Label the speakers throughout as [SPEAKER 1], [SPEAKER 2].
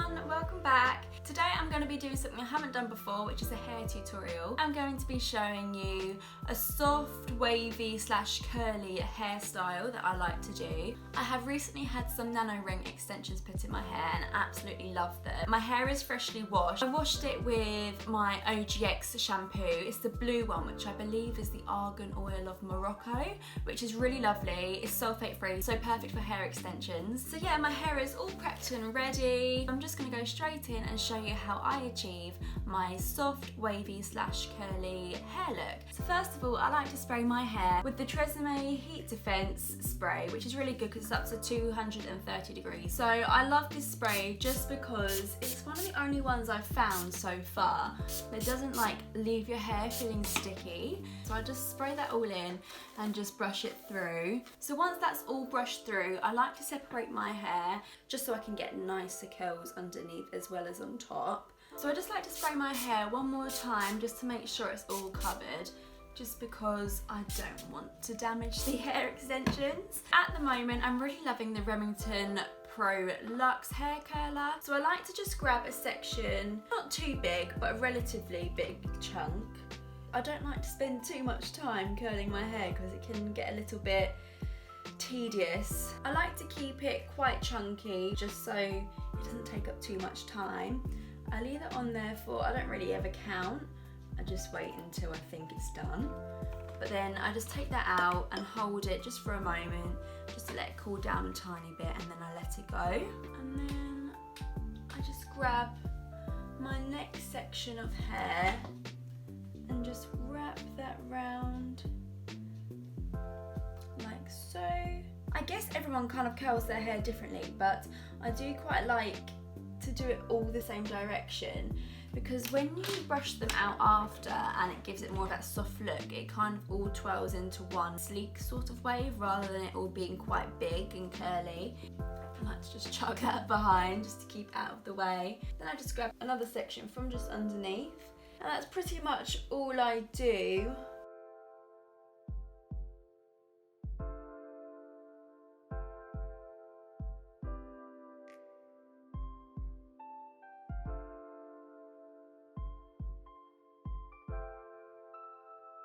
[SPEAKER 1] everyone, welcome back. Today I'm going to be doing something I haven't done before, which is a hair tutorial. I'm going to be showing you a soft, wavy / curly hairstyle that I like to do. I have recently had some nano ring extensions put in my hair and absolutely love them. My hair is freshly washed. I washed it with my OGX shampoo. It's the blue one, which I believe is the Argan Oil of Morocco, which is really lovely. It's sulfate free, so perfect for hair extensions. So yeah, my hair is all prepped and ready. I'm just going to go straight in and show you how I achieve my soft, wavy / curly hair look. So first of all, I like to spray my hair with the Tresemme Heat Defense spray, which is really good because it's up to 230 degrees. So I love this spray just because it's one of the only ones I've found so far that doesn't like leave your hair feeling sticky. So I just spray that all in and just brush it through. So once that's all brushed through, I like to separate my hair just so I can get nicer curls underneath as well as on top. So I just like to spray my hair one more time just to make sure it's all covered, just because I don't want to damage the hair extensions. At the moment, I'm really loving the Remington Pro Luxe hair curler. So I like to just grab a section, not too big, but a relatively big chunk. I don't like to spend too much time curling my hair because it can get a little bit tedious. I like to keep it quite chunky just so it doesn't take up too much time. I leave it on there for, I don't really ever count. I just wait until I think it's done. But then I just take that out and hold it just for a moment, just to let it cool down a tiny bit, and then I let it go. And then I just grab my next section of hair and just wrap that round like so. I guess everyone kind of curls their hair differently, but I do quite like to do it all the same direction, because when you brush them out after and it gives it more of that soft look, it kind of all twirls into one sleek sort of wave rather than it all being quite big and curly. I like to just chuck that behind just to keep out of the way. Then I just grab another section from just underneath, and that's pretty much all I do.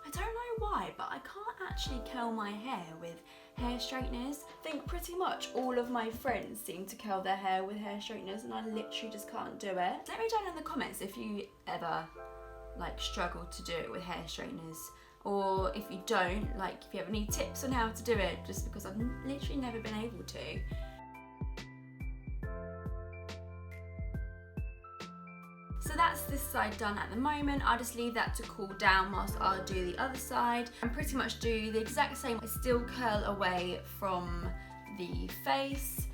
[SPEAKER 1] I don't know why, but I can't actually curl my hair with hair straighteners. I think pretty much all of my friends seem to curl their hair with hair straighteners and I literally just can't do it. Let me know in the comments if you ever like struggle to do it with hair straighteners, or if you don't, like if you have any tips on how to do it, just because I've literally never been able to. So that's this side done at the moment. I'll just leave that to cool down whilst I'll do the other side and pretty much do the exact same. I still curl away from the face.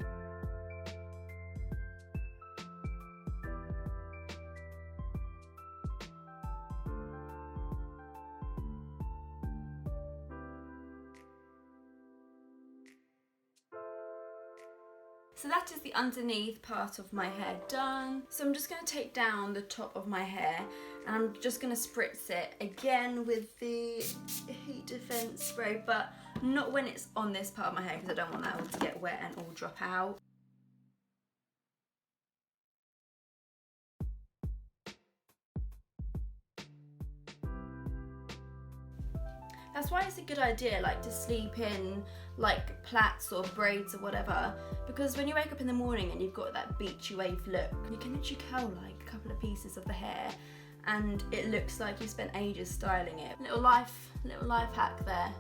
[SPEAKER 1] So that is the underneath part of my hair done. So I'm just going to take down the top of my hair and I'm just going to spritz it again with the Heat Defense spray, but not when it's on this part of my hair because I don't want that all to get wet and all drop out. That's why it's a good idea like to sleep in like plaits or braids or whatever, because when you wake up in the morning and you've got that beachy wave look, you can literally curl like a couple of pieces of the hair and it looks like you spent ages styling it. Little life hack there.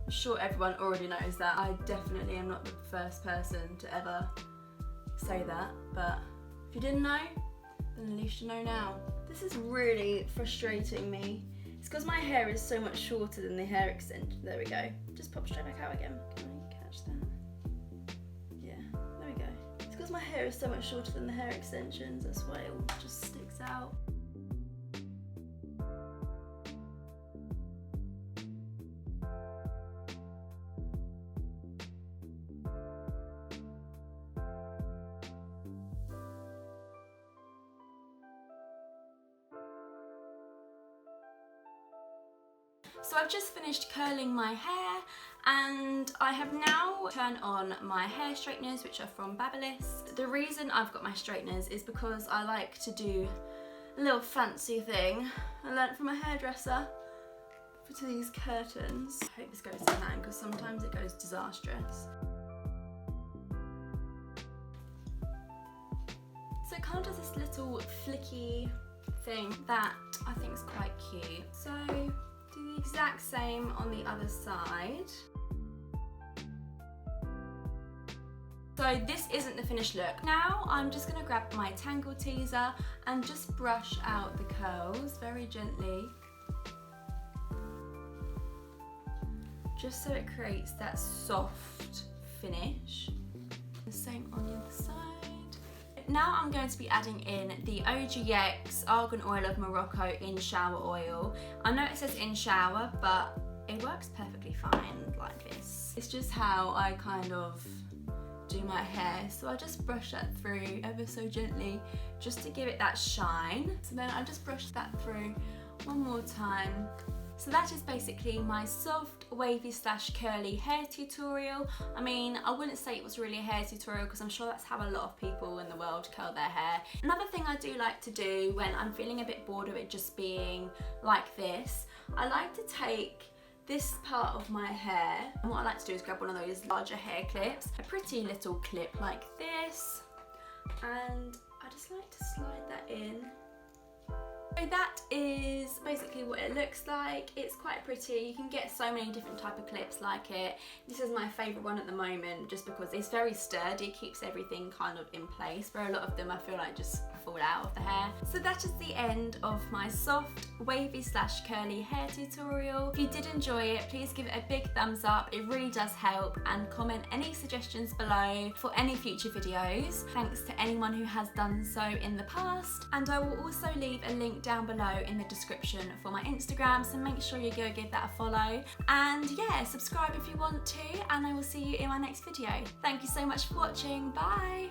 [SPEAKER 1] I'm sure everyone already knows that. I definitely am not the first person to ever say that, but if you didn't know, then at least you know now. This is really frustrating me. It's because my hair is so much shorter than the hair extension. There we go. Just pop straight back out again. Can I catch that? Yeah, there we go. It's because my hair is so much shorter than the hair extensions. That's why it all just sticks out. So I've just finished curling my hair And I have now turned on my hair straighteners, which are from Babyliss. The reason I've got my straighteners is because I like to do a little fancy thing I learnt from a hairdresser to these curtains. I hope this goes in hand because sometimes it goes disastrous. So it kind of does this little flicky thing that I think is quite cute. So do the exact same on the other side. So this isn't the finished look. Now I'm just going to grab my Tangle Teaser and just brush out the curls very gently. Just so it creates that soft finish. The same on the other side. Now I'm going to be adding in the OGX Argan Oil of Morocco in shower oil. I know it says in shower, but it works perfectly fine like this. It's just how I kind of do my hair, so I just brush that through ever so gently just to give it that shine. So then I just brush that through one more time. So that is basically my soft, wavy / curly hair tutorial. I mean, I wouldn't say it was really a hair tutorial because I'm sure that's how a lot of people in the world curl their hair. Another thing I do like to do when I'm feeling a bit bored of it just being like this, I like to take this part of my hair, and what I like to do is grab one of those larger hair clips, a pretty little clip like this, and I just like to slide that in. So that is basically what it looks like. It's quite pretty. You can get so many different type of clips like it. This is my favourite one at the moment just because it's very sturdy, keeps everything kind of in place, where a lot of them I feel like just fall out of the hair. So that is the end of my soft, wavy / curly hair tutorial. If you did enjoy it, please give it a big thumbs up. It really does help, and comment any suggestions below for any future videos. Thanks to anyone who has done so in the past, and I will also leave a link down below in the description for my Instagram, so make sure you go give that a follow, and yeah, subscribe if you want to, and I will see you in my next video. Thank you so much for watching. Bye.